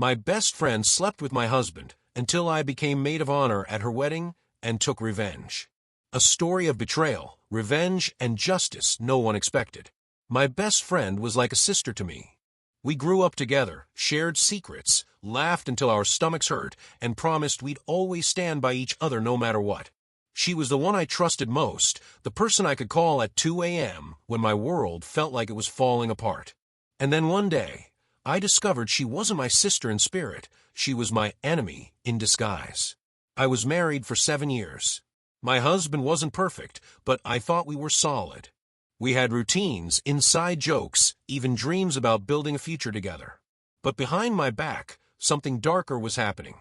My best friend slept with my husband until I became maid of honor at her wedding and took revenge. A story of betrayal, revenge, and justice no one expected. My best friend was like a sister to me. We grew up together, shared secrets, laughed until our stomachs hurt, and promised we'd always stand by each other no matter what. She was the one I trusted most, the person I could call at 2 a.m. when my world felt like it was falling apart. And then one day, I discovered she wasn't my sister in spirit, she was my enemy in disguise. I was married for 7 years. My husband wasn't perfect, but I thought we were solid. We had routines, inside jokes, even dreams about building a future together. But behind my back, something darker was happening.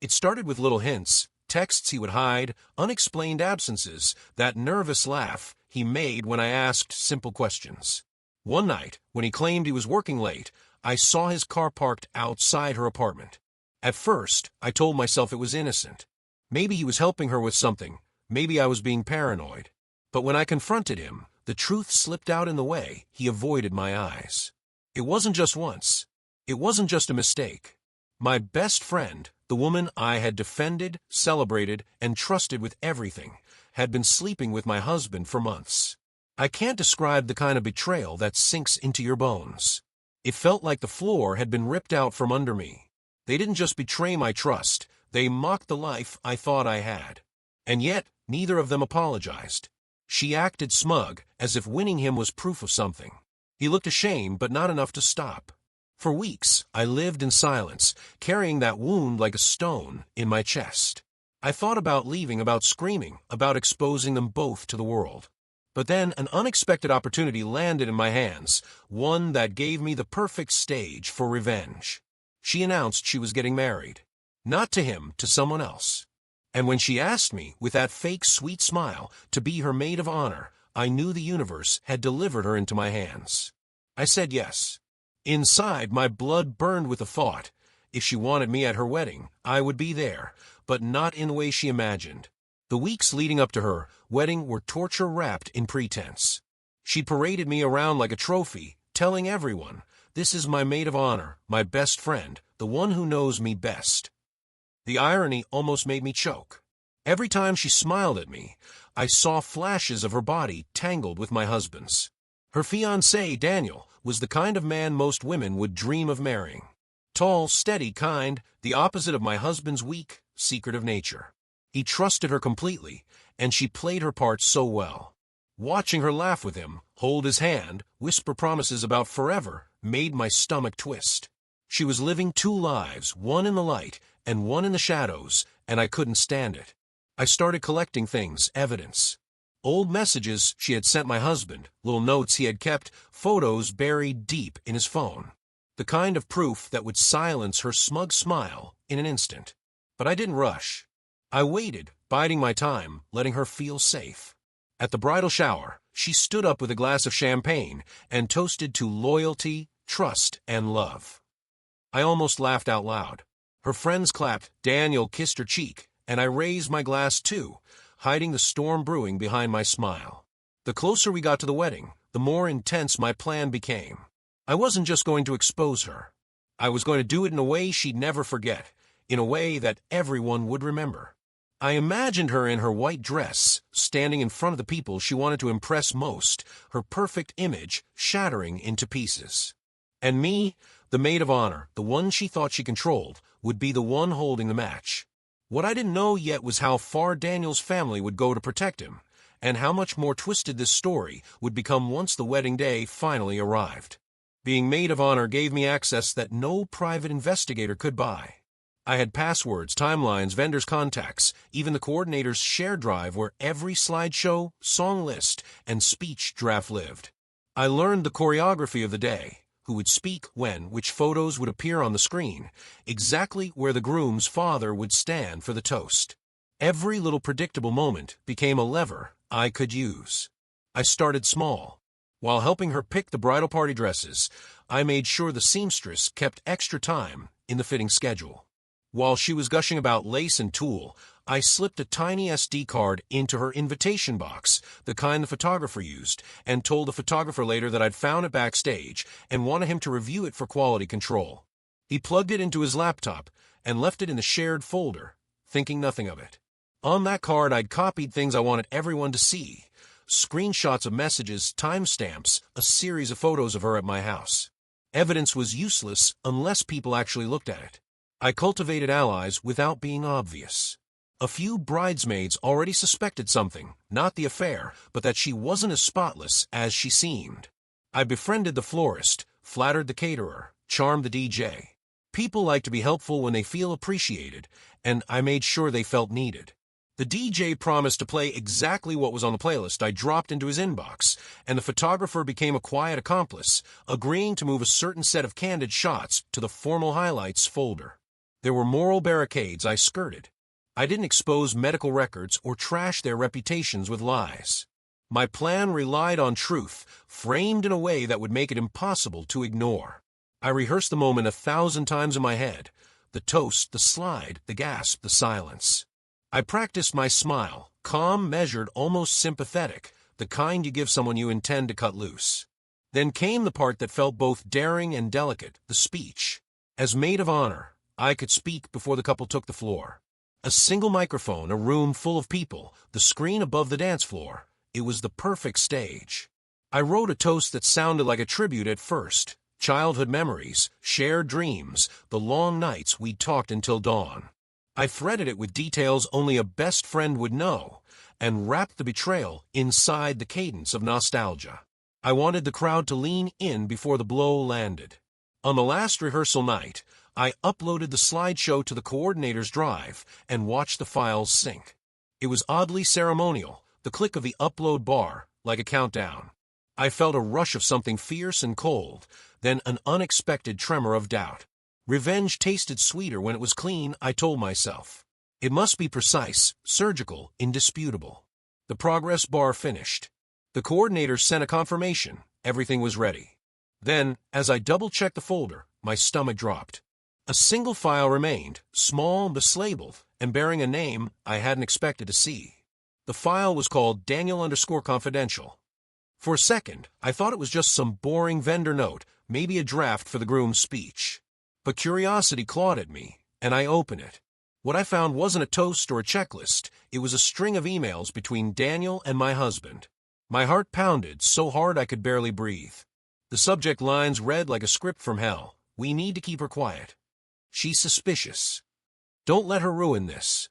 It started with little hints, texts he would hide, unexplained absences, that nervous laugh he made when I asked simple questions. One night, when he claimed he was working late, I saw his car parked outside her apartment. At first, I told myself it was innocent. Maybe he was helping her with something, maybe I was being paranoid. But when I confronted him, the truth slipped out in the way he avoided my eyes. It wasn't just once. It wasn't just a mistake. My best friend, the woman I had defended, celebrated, and trusted with everything, had been sleeping with my husband for months. I can't describe the kind of betrayal that sinks into your bones. It felt like the floor had been ripped out from under me. They didn't just betray my trust, they mocked the life I thought I had. And yet, neither of them apologized. She acted smug, as if winning him was proof of something. He looked ashamed, but not enough to stop. For weeks, I lived in silence, carrying that wound like a stone in my chest. I thought about leaving, about screaming, about exposing them both to the world. But then an unexpected opportunity landed in my hands, one that gave me the perfect stage for revenge. She announced she was getting married. Not to him, to someone else. And when she asked me, with that fake sweet smile, to be her maid of honor, I knew the universe had delivered her into my hands. I said yes. Inside, my blood burned with the thought. If she wanted me at her wedding, I would be there, but not in the way she imagined. The weeks leading up to her wedding were torture wrapped in pretense. She paraded me around like a trophy, telling everyone, "This is my maid of honor, my best friend, the one who knows me best." The irony almost made me choke. Every time she smiled at me, I saw flashes of her body tangled with my husband's. Her fiancé, Daniel, was the kind of man most women would dream of marrying. Tall, steady, kind, the opposite of my husband's weak, secretive nature. He trusted her completely, and she played her part so well. Watching her laugh with him, hold his hand, whisper promises about forever, made my stomach twist. She was living two lives, one in the light and one in the shadows, and I couldn't stand it. I started collecting things, evidence. Old messages she had sent my husband, little notes he had kept, photos buried deep in his phone. The kind of proof that would silence her smug smile in an instant. But I didn't rush. I waited, biding my time, letting her feel safe. At the bridal shower, she stood up with a glass of champagne and toasted to loyalty, trust, and love. I almost laughed out loud. Her friends clapped, Daniel kissed her cheek, and I raised my glass too, hiding the storm brewing behind my smile. The closer we got to the wedding, the more intense my plan became. I wasn't just going to expose her. I was going to do it in a way she'd never forget, in a way that everyone would remember. I imagined her in her white dress, standing in front of the people she wanted to impress most, her perfect image shattering into pieces. And me, the maid of honor, the one she thought she controlled, would be the one holding the match. What I didn't know yet was how far Daniel's family would go to protect him, and how much more twisted this story would become once the wedding day finally arrived. Being maid of honor gave me access that no private investigator could buy. I had passwords, timelines, vendors' contacts, even the coordinator's shared drive where every slideshow, song list, and speech draft lived. I learned the choreography of the day, who would speak when, which photos would appear on the screen, exactly where the groom's father would stand for the toast. Every little predictable moment became a lever I could use. I started small. While helping her pick the bridal party dresses, I made sure the seamstress kept extra time in the fitting schedule. While she was gushing about lace and tulle, I slipped a tiny SD card into her invitation box, the kind the photographer used, and told the photographer later that I'd found it backstage and wanted him to review it for quality control. He plugged it into his laptop and left it in the shared folder, thinking nothing of it. On that card, I'd copied things I wanted everyone to see. Screenshots of messages, timestamps, a series of photos of her at my house. Evidence was useless unless people actually looked at it. I cultivated allies without being obvious. A few bridesmaids already suspected something, not the affair, but that she wasn't as spotless as she seemed. I befriended the florist, flattered the caterer, charmed the DJ. People like to be helpful when they feel appreciated, and I made sure they felt needed. The DJ promised to play exactly what was on the playlist I dropped into his inbox, and the photographer became a quiet accomplice, agreeing to move a certain set of candid shots to the formal highlights folder. There were moral barricades I skirted. I didn't expose medical records or trash their reputations with lies. My plan relied on truth, framed in a way that would make it impossible to ignore. I rehearsed the moment 1,000 times in my head. The toast, the slide, the gasp, the silence. I practiced my smile, calm, measured, almost sympathetic, the kind you give someone you intend to cut loose. Then came the part that felt both daring and delicate, the speech. As maid of honor, I could speak before the couple took the floor. A single microphone, a room full of people, the screen above the dance floor. It was the perfect stage. I wrote a toast that sounded like a tribute at first. Childhood memories, shared dreams, the long nights we'd talked until dawn. I threaded it with details only a best friend would know, and wrapped the betrayal inside the cadence of nostalgia. I wanted the crowd to lean in before the blow landed. On the last rehearsal night, I uploaded the slideshow to the coordinator's drive and watched the files sync. It was oddly ceremonial, the click of the upload bar, like a countdown. I felt a rush of something fierce and cold, then an unexpected tremor of doubt. Revenge tasted sweeter when it was clean, I told myself. It must be precise, surgical, indisputable. The progress bar finished. The coordinator sent a confirmation. Everything was ready. Then, as I double-checked the folder, my stomach dropped. A single file remained, small, mislabeled, and bearing a name I hadn't expected to see. The file was called Daniel_confidential. For a second, I thought it was just some boring vendor note, maybe a draft for the groom's speech. But curiosity clawed at me, and I opened it. What I found wasn't a toast or a checklist. It was a string of emails between Daniel and my husband. My heart pounded so hard I could barely breathe. The subject lines read like a script from hell. We need to keep her quiet. She's suspicious. Don't let her ruin this.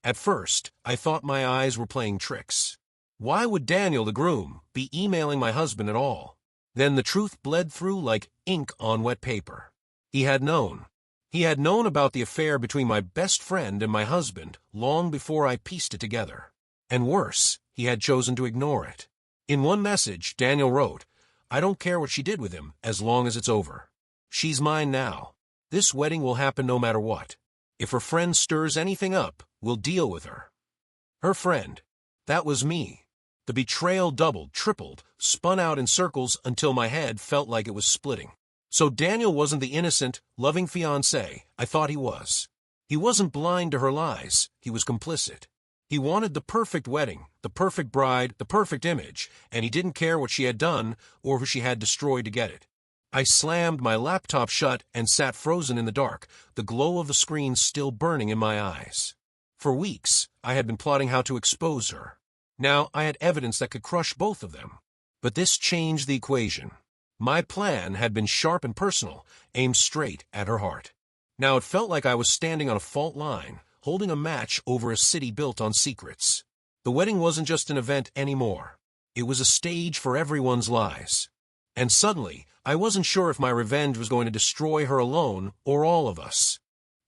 At first, I thought my eyes were playing tricks. Why would Daniel, the groom, be emailing my husband at all? Then the truth bled through like ink on wet paper. He had known. He had known about the affair between my best friend and my husband long before I pieced it together. And worse, he had chosen to ignore it. In one message, Daniel wrote, "I don't care what she did with him as long as it's over. She's mine now. This wedding will happen no matter what. If her friend stirs anything up, we'll deal with her." Her friend. That was me. The betrayal doubled, tripled, spun out in circles until my head felt like it was splitting. So Daniel wasn't the innocent, loving fiancé I thought he was. He wasn't blind to her lies. He was complicit. He wanted the perfect wedding, the perfect bride, the perfect image, and he didn't care what she had done or who she had destroyed to get it. I slammed my laptop shut and sat frozen in the dark, the glow of the screen still burning in my eyes. For weeks, I had been plotting how to expose her. Now I had evidence that could crush both of them. But this changed the equation. My plan had been sharp and personal, aimed straight at her heart. Now it felt like I was standing on a fault line, holding a match over a city built on secrets. The wedding wasn't just an event anymore. It was a stage for everyone's lies. And suddenly, I wasn't sure if my revenge was going to destroy her alone or all of us.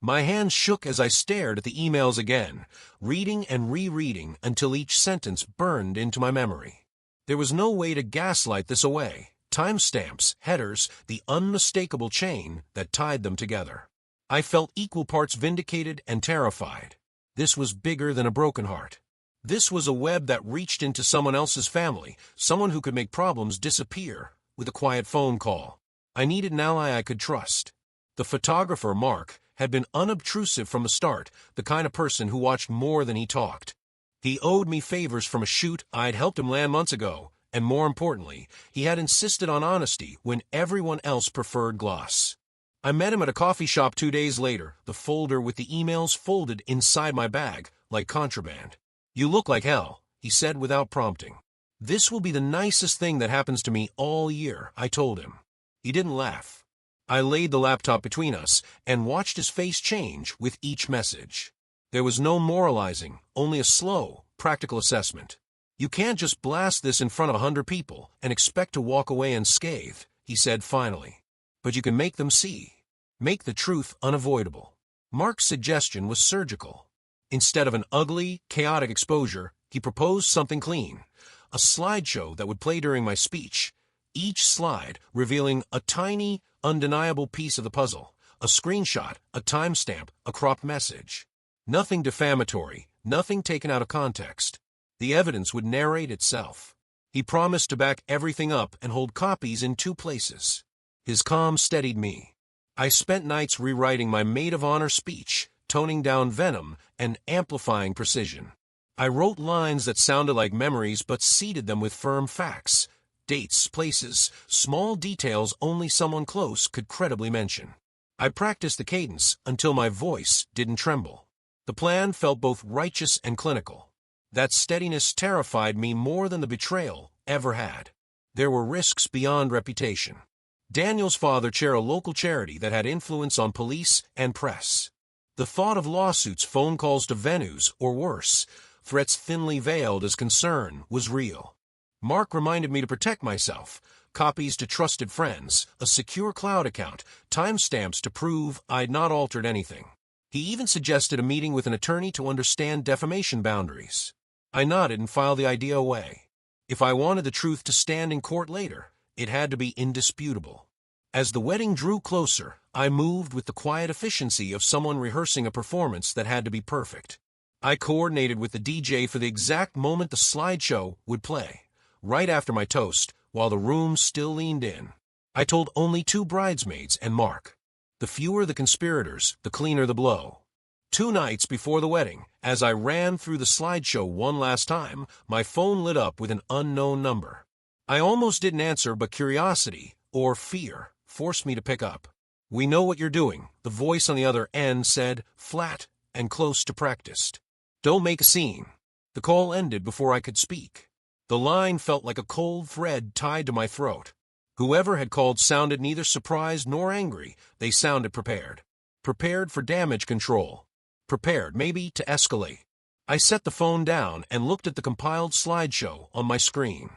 My hands shook as I stared at the emails again, reading and rereading until each sentence burned into my memory. There was no way to gaslight this away. Timestamps, headers, the unmistakable chain that tied them together. I felt equal parts vindicated and terrified. This was bigger than a broken heart. This was a web that reached into someone else's family, someone who could make problems disappear with a quiet phone call. I needed an ally I could trust. The photographer, Mark, had been unobtrusive from the start, the kind of person who watched more than he talked. He owed me favors from a shoot I'd helped him land months ago, and more importantly, he had insisted on honesty when everyone else preferred gloss. I met him at a coffee shop 2 days later, the folder with the emails folded inside my bag, like contraband. "You look like hell," he said without prompting. "This will be the nicest thing that happens to me all year," I told him. He didn't laugh. I laid the laptop between us and watched his face change with each message. There was no moralizing, only a slow, practical assessment. "You can't just blast this in front of 100 people and expect to walk away unscathed," he said finally. "But you can make them see. Make the truth unavoidable." Mark's suggestion was surgical. Instead of an ugly, chaotic exposure, he proposed something clean. A slideshow that would play during my speech, each slide revealing a tiny, undeniable piece of the puzzle, a screenshot, a timestamp, a cropped message. Nothing defamatory, nothing taken out of context. The evidence would narrate itself. He promised to back everything up and hold copies in 2 places. His calm steadied me. I spent nights rewriting my maid of honor speech, toning down venom and amplifying precision. I wrote lines that sounded like memories but seeded them with firm facts. Dates, places, small details only someone close could credibly mention. I practiced the cadence until my voice didn't tremble. The plan felt both righteous and clinical. That steadiness terrified me more than the betrayal ever had. There were risks beyond reputation. Daniel's father chaired a local charity that had influence on police and press. The thought of lawsuits, phone calls to venues, or worse, threats thinly veiled as concern, was real. Mark reminded me to protect myself. Copies to trusted friends, a secure cloud account, timestamps to prove I'd not altered anything. He even suggested a meeting with an attorney to understand defamation boundaries. I nodded and filed the idea away. If I wanted the truth to stand in court later, it had to be indisputable. As the wedding drew closer, I moved with the quiet efficiency of someone rehearsing a performance that had to be perfect. I coordinated with the DJ for the exact moment the slideshow would play, right after my toast, while the room still leaned in. I told only 2 bridesmaids and Mark. The fewer the conspirators, the cleaner the blow. 2 nights before the wedding, as I ran through the slideshow one last time, my phone lit up with an unknown number. I almost didn't answer, but curiosity, or fear, forced me to pick up. "We know what you're doing," the voice on the other end said, flat and close to practiced. "Don't make a scene." The call ended before I could speak. The line felt like a cold thread tied to my throat. Whoever had called sounded neither surprised nor angry. They sounded prepared. Prepared for damage control. Prepared, maybe, to escalate. I set the phone down and looked at the compiled slideshow on my screen.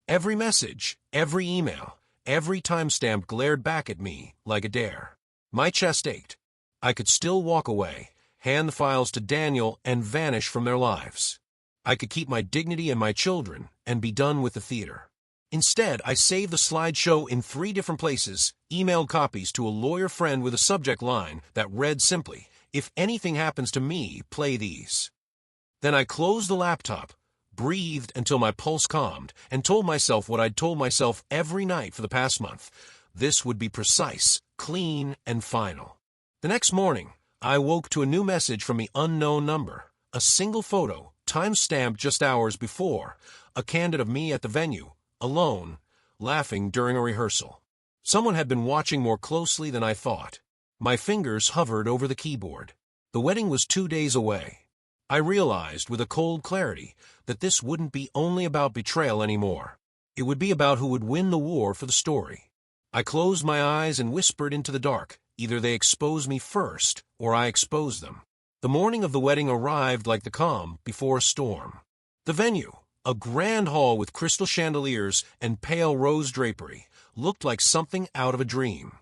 Every message, every email, every timestamp glared back at me like a dare. My chest ached. I could still walk away, hand the files to Daniel, and vanish from their lives. I could keep my dignity and my children and be done with the theater. Instead, I saved the slideshow in 3 different places, emailed copies to a lawyer friend with a subject line that read simply, "If anything happens to me, play these." Then I closed the laptop, breathed until my pulse calmed, and told myself what I'd told myself every night for the past month. This would be precise, clean, and final. The next morning, I woke to a new message from the unknown number. A single photo, time-stamped just hours before, a candid of me at the venue, alone, laughing during a rehearsal. Someone had been watching more closely than I thought. My fingers hovered over the keyboard. The wedding was 2 days away. I realized with a cold clarity that this wouldn't be only about betrayal anymore. It would be about who would win the war for the story. I closed my eyes and whispered into the dark. Either they expose me first, or I expose them. The morning of the wedding arrived like the calm before a storm. The venue, a grand hall with crystal chandeliers and pale rose drapery, looked like something out of a dream.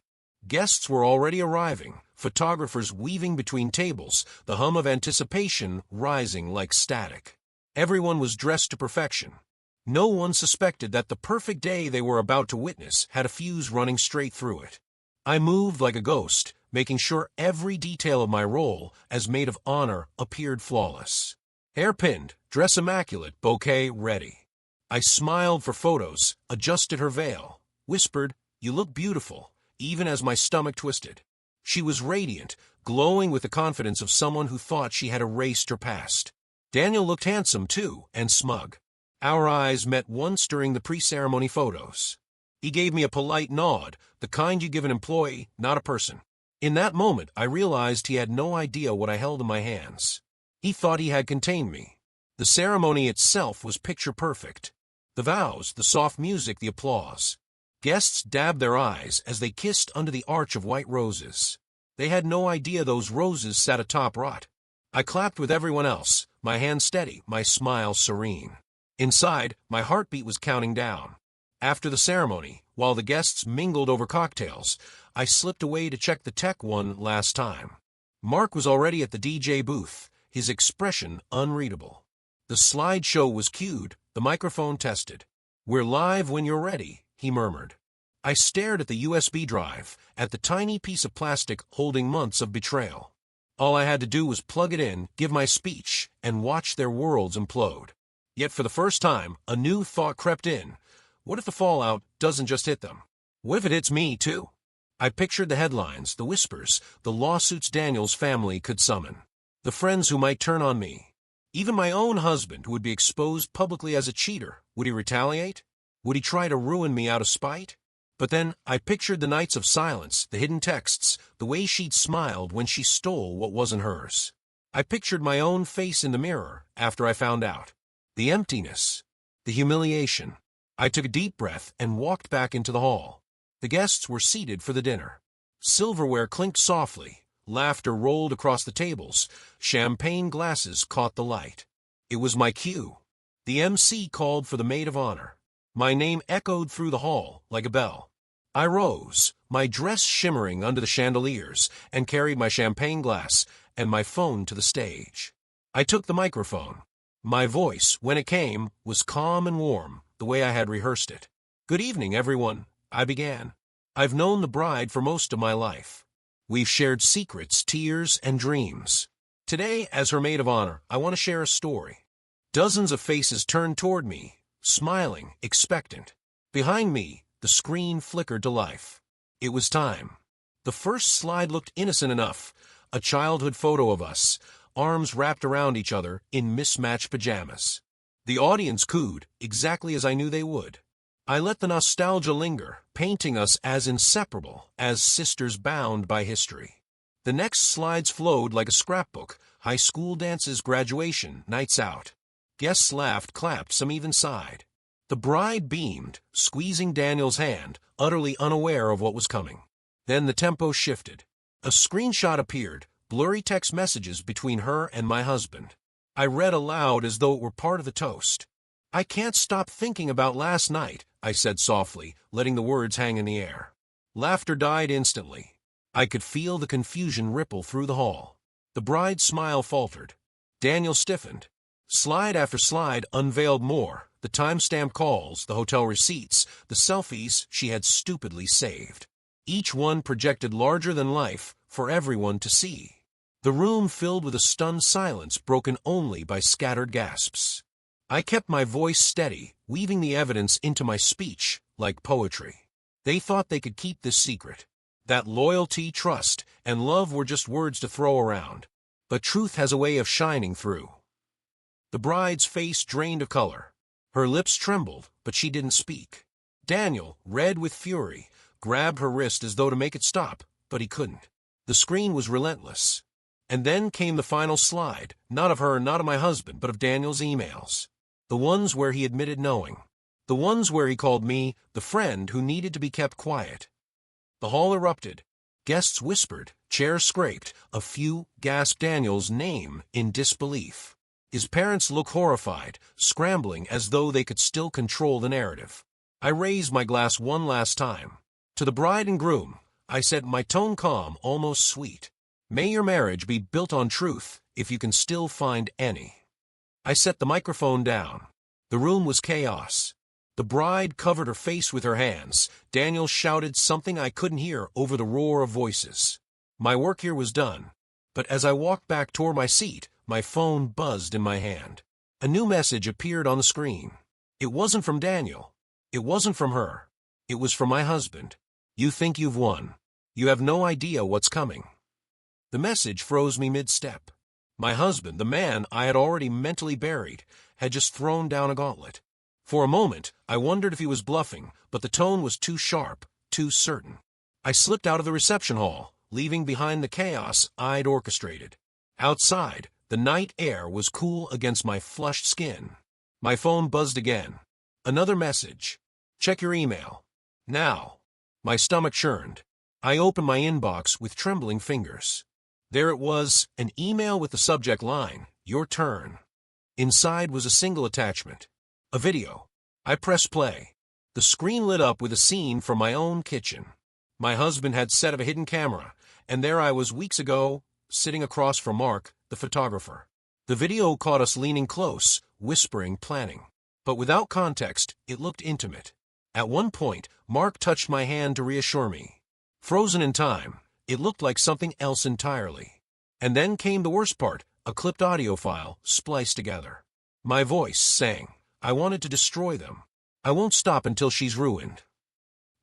Guests were already arriving, photographers weaving between tables, the hum of anticipation rising like static. Everyone was dressed to perfection. No one suspected that the perfect day they were about to witness had a fuse running straight through it. I moved like a ghost, making sure every detail of my role as maid of honor appeared flawless. Hair pinned, dress immaculate, bouquet ready. I smiled for photos, adjusted her veil, whispered, "You look beautiful," even as my stomach twisted. She was radiant, glowing with the confidence of someone who thought she had erased her past. Daniel looked handsome, too, and smug. Our eyes met once during the pre-ceremony photos. He gave me a polite nod, the kind you give an employee, not a person. In that moment, I realized he had no idea what I held in my hands. He thought he had contained me. The ceremony itself was picture perfect. The vows, the soft music, the applause. Guests dabbed their eyes as they kissed under the arch of white roses. They had no idea those roses sat atop rot. I clapped with everyone else, my hand steady, my smile serene. Inside, my heartbeat was counting down. After the ceremony, while the guests mingled over cocktails, I slipped away to check the tech one last time. Mark was already at the DJ booth, his expression unreadable. The slideshow was cued, the microphone tested. "We're live when you're ready," he murmured. I stared at the USB drive, at the tiny piece of plastic holding months of betrayal. All I had to do was plug it in, give my speech, and watch their worlds implode. Yet for the first time, a new thought crept in. What if the fallout doesn't just hit them? What if it hits me, too? I pictured the headlines, the whispers, the lawsuits Daniel's family could summon, the friends who might turn on me. Even my own husband, who would be exposed publicly as a cheater. Would he retaliate? Would he try to ruin me out of spite? But then I pictured the nights of silence, the hidden texts, the way she'd smiled when she stole what wasn't hers. I pictured my own face in the mirror after I found out. The emptiness, the humiliation. I took a deep breath and walked back into the hall. The guests were seated for the dinner. Silverware clinked softly, laughter rolled across the tables, champagne glasses caught the light. It was my cue. The MC called for the maid of honor. My name echoed through the hall like a bell. I rose, my dress shimmering under the chandeliers, and carried my champagne glass and my phone to the stage. I took the microphone. My voice, when it came, was calm and warm, the way I had rehearsed it. "Good evening, everyone," I began. "I've known the bride for most of my life. We've shared secrets, tears, and dreams. Today, as her maid of honor, I want to share a story." Dozens of faces turned toward me, smiling, expectant. Behind me, the screen flickered to life. It was time. The first slide looked innocent enough, a childhood photo of us, arms wrapped around each other in mismatched pajamas. The audience cooed, exactly as I knew they would. I let the nostalgia linger, painting us as inseparable, as sisters bound by history. The next slides flowed like a scrapbook, high school dances, graduation, nights out. Guests laughed, clapped, some even sighed. The bride beamed, squeezing Daniel's hand, utterly unaware of what was coming. Then the tempo shifted. A screenshot appeared, blurry text messages between her and my husband. I read aloud as though it were part of the toast. "I can't stop thinking about last night," I said softly, letting the words hang in the air. Laughter died instantly. I could feel the confusion ripple through the hall. The bride's smile faltered. Daniel stiffened. Slide after slide unveiled more, the time-stamped calls, the hotel receipts, the selfies she had stupidly saved. Each one projected larger than life for everyone to see. The room filled with a stunned silence broken only by scattered gasps. I kept my voice steady, weaving the evidence into my speech like poetry. They thought they could keep this secret. That loyalty, trust, and love were just words to throw around. But truth has a way of shining through. The bride's face drained of color. Her lips trembled, but she didn't speak. Daniel, red with fury, grabbed her wrist as though to make it stop, but he couldn't. The screen was relentless. And then came the final slide, not of her, not of my husband, but of Daniel's emails. The ones where he admitted knowing. The ones where he called me the friend who needed to be kept quiet. The hall erupted. Guests whispered, chairs scraped, a few gasped Daniel's name in disbelief. His parents looked horrified, scrambling as though they could still control the narrative. I raised my glass one last time. To the bride and groom, I said, my tone calm, almost sweet. May your marriage be built on truth, if you can still find any. I set the microphone down. The room was chaos. The bride covered her face with her hands. Daniel shouted something I couldn't hear over the roar of voices. My work here was done. But as I walked back toward my seat, my phone buzzed in my hand. A new message appeared on the screen. It wasn't from Daniel. It wasn't from her. It was from my husband. You think you've won. You have no idea what's coming. The message froze me mid-step. My husband, the man I had already mentally buried, had just thrown down a gauntlet. For a moment, I wondered if he was bluffing, but the tone was too sharp, too certain. I slipped out of the reception hall, leaving behind the chaos I'd orchestrated. Outside, the night air was cool against my flushed skin. My phone buzzed again. Another message. Check your email. Now. My stomach churned. I opened my inbox with trembling fingers. There it was, an email with the subject line, "Your turn." Inside was a single attachment. A video. I pressed play. The screen lit up with a scene from my own kitchen. My husband had set up a hidden camera, and there I was weeks ago, sitting across from Mark, the photographer. The video caught us leaning close, whispering, planning. But without context, it looked intimate. At one point, Mark touched my hand to reassure me. Frozen in time, it looked like something else entirely. And then came the worst part, a clipped audio file, spliced together. My voice sang, "I wanted to destroy them. I won't stop until she's ruined."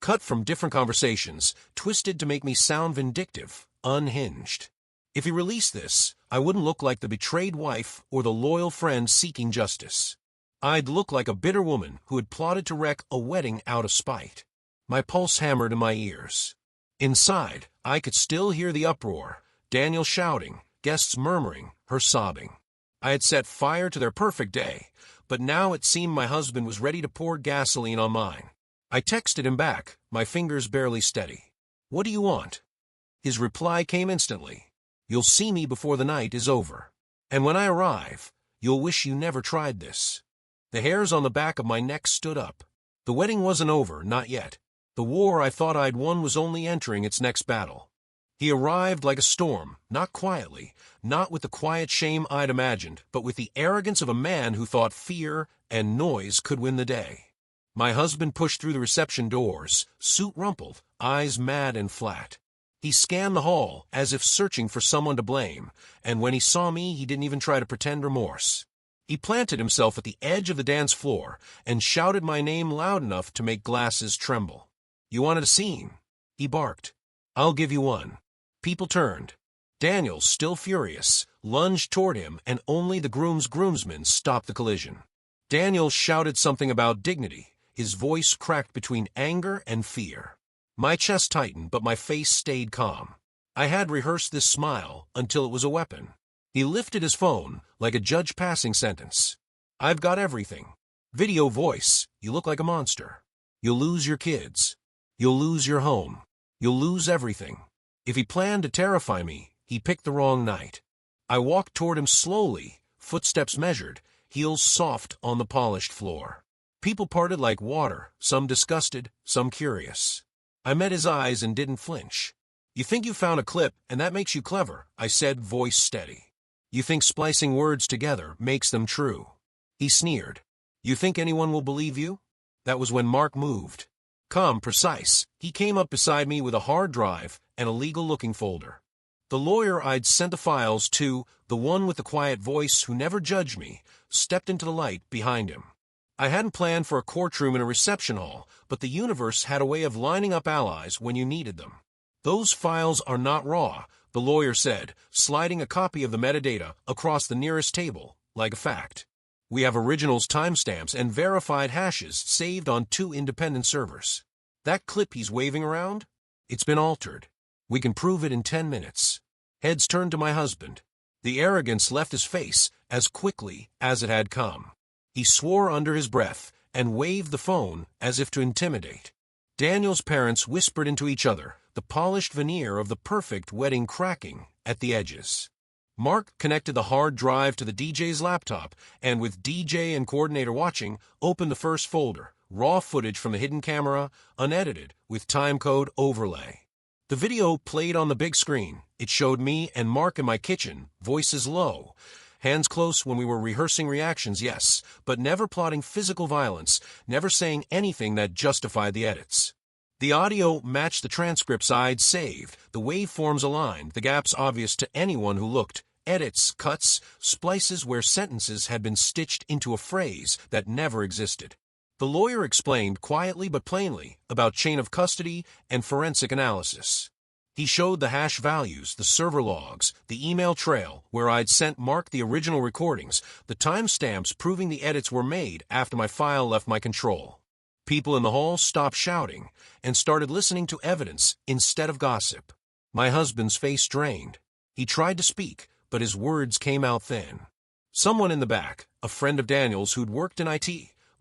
Cut from different conversations, twisted to make me sound vindictive, unhinged. If he released this, I wouldn't look like the betrayed wife or the loyal friend seeking justice. I'd look like a bitter woman who had plotted to wreck a wedding out of spite. My pulse hammered in my ears. Inside, I could still hear the uproar, Daniel shouting, guests murmuring, her sobbing. I had set fire to their perfect day, but now it seemed my husband was ready to pour gasoline on mine. I texted him back, my fingers barely steady. "What do you want?" His reply came instantly. "You'll see me before the night is over. And when I arrive, you'll wish you never tried this." The hairs on the back of my neck stood up. The wedding wasn't over, not yet. The war I thought I'd won was only entering its next battle. He arrived like a storm, not quietly, not with the quiet shame I'd imagined, but with the arrogance of a man who thought fear and noise could win the day. My husband pushed through the reception doors, suit rumpled, eyes mad and flat. He scanned the hall as if searching for someone to blame, and when he saw me, he didn't even try to pretend remorse. He planted himself at the edge of the dance floor and shouted my name loud enough to make glasses tremble. "You wanted a scene?" He barked. "I'll give you one." People turned. Daniel, still furious, lunged toward him, and only the groomsmen stopped the collision. Daniel shouted something about dignity, his voice cracked between anger and fear. My chest tightened, but my face stayed calm. I had rehearsed this smile until it was a weapon. He lifted his phone, like a judge passing sentence. "I've got everything. Video voice, you look like a monster. You'll lose your kids. You'll lose your home. You'll lose everything." If he planned to terrify me, he picked the wrong night. I walked toward him slowly, footsteps measured, heels soft on the polished floor. People parted like water, some disgusted, some curious. I met his eyes and didn't flinch. "You think you found a clip, and that makes you clever," I said, voice steady. "You think splicing words together makes them true." He sneered. "You think anyone will believe you?" That was when Mark moved. Calm, precise, he came up beside me with a hard drive and a legal-looking folder. The lawyer I'd sent the files to, the one with the quiet voice who never judged me, stepped into the light behind him. I hadn't planned for a courtroom in a reception hall, but the universe had a way of lining up allies when you needed them. "Those files are not raw," the lawyer said, sliding a copy of the metadata across the nearest table, like a fact. "We have originals, timestamps, and verified hashes saved on 2 independent servers. That clip he's waving around? It's been altered. We can prove it in 10 minutes. Heads turned to my husband. The arrogance left his face as quickly as it had come. He swore under his breath and waved the phone as if to intimidate. Daniel's parents whispered into each other, the polished veneer of the perfect wedding cracking at the edges. Mark connected the hard drive to the DJ's laptop and, with DJ and coordinator watching, opened the first folder, raw footage from the hidden camera, unedited, with timecode overlay. The video played on the big screen. It showed me and Mark in my kitchen, voices low, hands close when we were rehearsing reactions, yes, but never plotting physical violence, never saying anything that justified the edits. The audio matched the transcripts I'd saved, the waveforms aligned, the gaps obvious to anyone who looked, edits, cuts, splices where sentences had been stitched into a phrase that never existed. The lawyer explained quietly but plainly about chain of custody and forensic analysis. He showed the hash values, the server logs, the email trail where I'd sent Mark the original recordings, the timestamps proving the edits were made after my file left my control. People in the hall stopped shouting and started listening to evidence instead of gossip. My husband's face drained. He tried to speak, but his words came out thin. Someone in the back, a friend of Daniel's who'd worked in IT,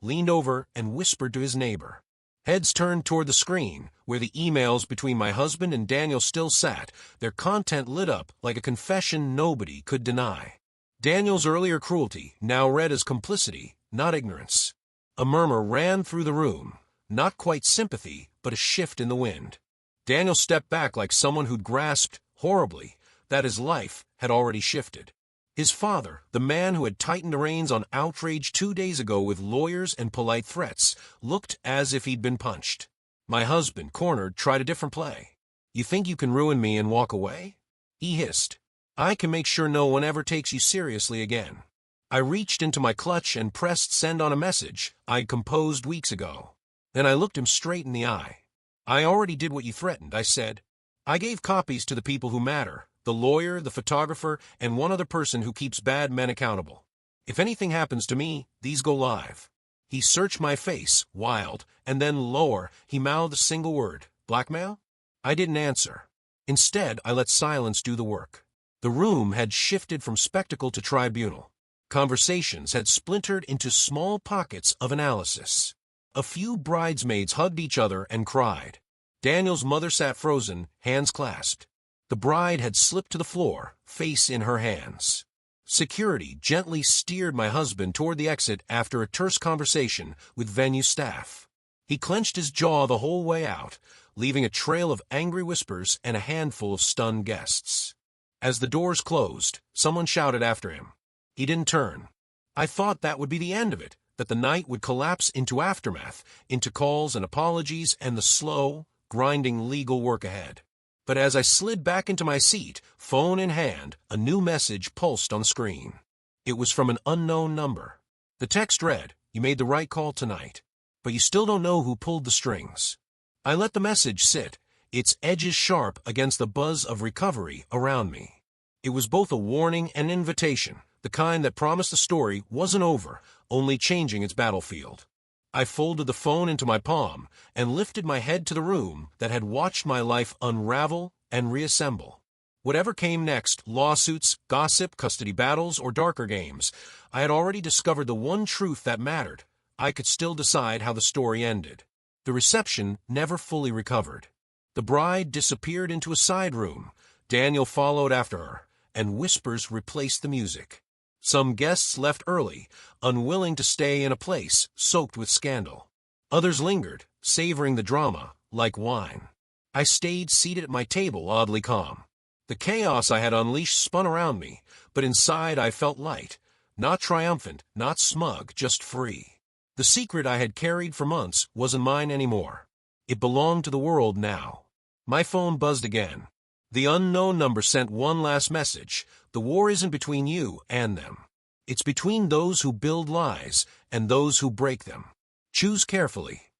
leaned over and whispered to his neighbor. Heads turned toward the screen, where the emails between my husband and Daniel still sat, their content lit up like a confession nobody could deny. Daniel's earlier cruelty now read as complicity, not ignorance. A murmur ran through the room, not quite sympathy, but a shift in the wind. Daniel stepped back like someone who'd grasped, horribly, that his life had already shifted. His father, the man who had tightened the reins on outrage 2 days ago with lawyers and polite threats, looked as if he'd been punched. My husband, cornered, tried a different play. "You think you can ruin me and walk away?" he hissed. "I can make sure no one ever takes you seriously again." I reached into my clutch and pressed send on a message I'd composed weeks ago. Then I looked him straight in the eye. "I already did what you threatened," I said. "I gave copies to the people who matter. The lawyer, the photographer, and one other person who keeps bad men accountable. If anything happens to me, these go live." He searched my face, wild, and then lower, he mouthed a single word, "Blackmail?" I didn't answer. Instead, I let silence do the work. The room had shifted from spectacle to tribunal. Conversations had splintered into small pockets of analysis. A few bridesmaids hugged each other and cried. Daniel's mother sat frozen, hands clasped. The bride had slipped to the floor, face in her hands. Security gently steered my husband toward the exit after a terse conversation with venue staff. He clenched his jaw the whole way out, leaving a trail of angry whispers and a handful of stunned guests. As the doors closed, someone shouted after him. He didn't turn. I thought that would be the end of it, that the night would collapse into aftermath, into calls and apologies and the slow, grinding legal work ahead. But as I slid back into my seat, phone in hand, a new message pulsed on the screen. It was from an unknown number. The text read, "You made the right call tonight, but you still don't know who pulled the strings." I let the message sit, its edges sharp against the buzz of recovery around me. It was both a warning and an invitation, the kind that promised the story wasn't over, only changing its battlefield. I folded the phone into my palm and lifted my head to the room that had watched my life unravel and reassemble. Whatever came next, lawsuits, gossip, custody battles, or darker games, I had already discovered the one truth that mattered. I could still decide how the story ended. The reception never fully recovered. The bride disappeared into a side room. Daniel followed after her, and whispers replaced the music. Some guests left early, unwilling to stay in a place soaked with scandal. Others lingered, savoring the drama like wine. I stayed seated at my table, oddly calm. The chaos I had unleashed spun around me, but inside I felt light, not triumphant, not smug, just free. The secret I had carried for months wasn't mine anymore. It belonged to the world now. My phone buzzed again. The unknown number sent one last message. The war isn't between you and them. It's between those who build lies and those who break them. Choose carefully.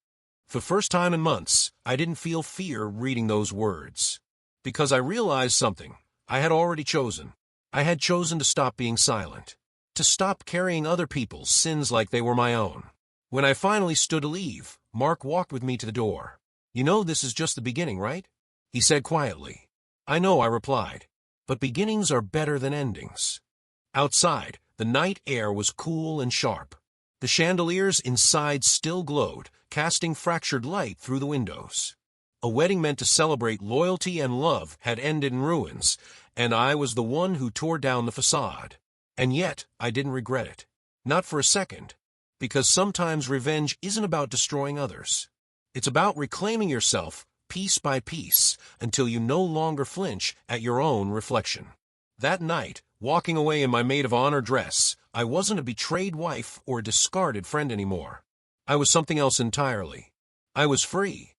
For the first time in months, I didn't feel fear reading those words. Because I realized something. I had already chosen. I had chosen to stop being silent. To stop carrying other people's sins like they were my own. When I finally stood to leave, Mark walked with me to the door. "You know this is just the beginning, right?" he said quietly. "I know," I replied, "but beginnings are better than endings." Outside, the night air was cool and sharp. The chandeliers inside still glowed, casting fractured light through the windows. A wedding meant to celebrate loyalty and love had ended in ruins, and I was the one who tore down the facade. And yet, I didn't regret it. Not for a second. Because sometimes revenge isn't about destroying others. It's about reclaiming yourself piece by piece, until you no longer flinch at your own reflection. That night, walking away in my maid of honor dress, I wasn't a betrayed wife or a discarded friend anymore. I was something else entirely. I was free.